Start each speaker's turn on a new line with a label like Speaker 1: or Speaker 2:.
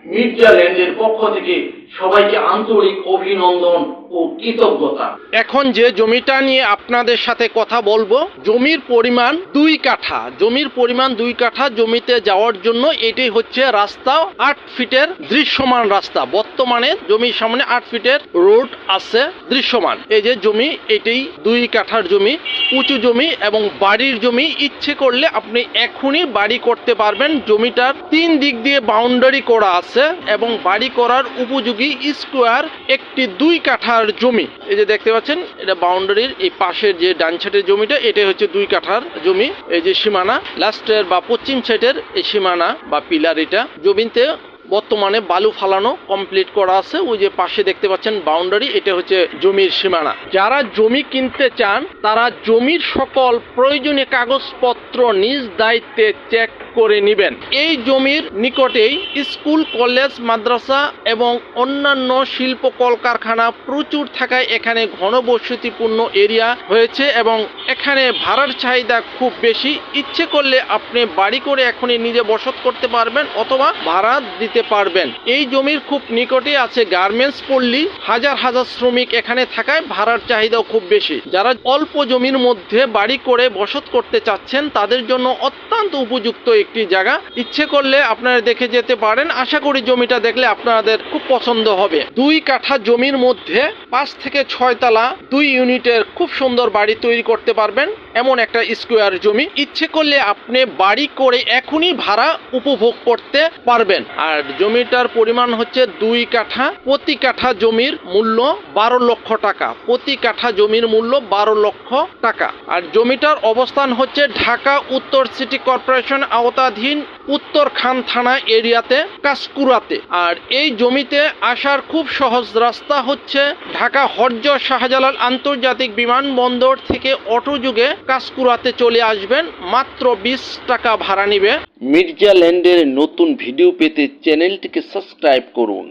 Speaker 1: মির্জা ল্যান্ডের পক্ষ থেকে সবাইকে আন্তরিক অভিনন্দন ও কৃতজ্ঞতা।
Speaker 2: এখন যে জমিটা নিয়ে আপনাদের সাথে কথা বলবো, জমির পরিমাণ 2 কাঠা। জমির পরিমাণ 2 কাঠা। জমিতে যাওয়ার জন্য এটি হচ্ছে রাস্তা, 8 ফিটের দৃশ্যমান রাস্তা। বর্তমানে জমির সামনে 8 ফিটের রোড আছে দৃশ্যমান। এই যে জমি, এটাই 2 কাঠার জমি, উঁচু জমি এবং বাড়ির জমি। ইচ্ছে করলে আপনি এখনই বাড়ি করতে পারবেন। জমিটার 3 দিক দিয়ে বাউন্ডারি করা আছে এবং বাড়ি করার উপযোগী স্কোয়ার একটি 2 কাঠার জমি। এই যে দেখতে পাচ্ছেন, এটা বাউন্ডারির এই পাশের যে ডান সাইডের জমিটা, এটা হচ্ছে 2 কাঠার জমি। এই যে সীমানা, লাস্টের বা পশ্চিম সাইডের এই সীমানা বা পিলার, এটা জমিতে বর্তমানে বালু ফালানো কমপ্লিট করা আছে। ওই যে পাশে দেখতে পাচ্ছেন বাউন্ডারি, এটা হচ্ছে জমির সীমানা। যারা জমি কিনতে চান তারা জমির সকল প্রয়োজনীয় কাগজপত্র নিজ দায়িত্বে চেক করে নেবেন। এই জমির নিকটেই স্কুল, কলেজ, মাদ্রাসা এবং অন্যান্য শিল্প কলকারখানা প্রচুর থাকায় এখানে ঘনবসতিপূর্ণ এরিয়া হয়েছে এবং এখানে ভাড়ার চাহিদা খুব বেশি। ইচ্ছে করলে আপনি বাড়ি করে এখনই নিজে বসত করতে পারবেন অথবা ভাড়া দিতে পারবেন। এই জমির খুব নিকটে আছে গার্মেন্টস পল্লী। হাজার হাজার শ্রমিক এখানে থাকায় ভাড়ার চাহিদাও খুব বেশি। যারা অল্প জমির মধ্যে বাড়ি করে বসত করতে চাচ্ছেন তাদের জন্য অত্যন্ত উপযুক্ত একটি জায়গা। ইচ্ছে করলে আপনারা দেখে যেতে পারেন। আশা করি জমিটা দেখলে আপনাদের খুব পছন্দ হবে। 2 কাঠা জমির মধ্যে 5 থেকে 6 তলা 2 ইউনিটের খুব সুন্দর বাড়ি তৈরি করতে পারবেন, এমন একটা স্কোয়ার জমি। ইচ্ছে করলে আপনি বাড়ি করে এখনই ভাড়া উপভোগ করতে পারবেন। আর জমিটার পরিমাণ হচ্ছে 2 কাঠা। প্রতি কাঠা জমির মূল্য 12 লক্ষ টাকা। প্রতি কাঠা জমির মূল্য 12 লক্ষ টাকা। আর জমিটার অবস্থান হচ্ছে ঢাকা উত্তর সিটি কর্পোরেশন আওতাধীন উত্তরখান থানা এরিয়াতে, কাঁচকুড়াতে। আর এই জমিতে আসার খুব সহজ রাস্তা হচ্ছে ঢাকা হযরত শাহজালাল আন্তর্জাতিক বিমানবন্দর থেকে অটো যোগে কাঁচকুড়াতে চলে আসবেন। মাত্র 20 টাকা ভাড়া নিবে।
Speaker 3: মির্জা ল্যান্ডের নতুন ভিডিও পেতে চ্যানেলটিকে সাবস্ক্রাইব করুন।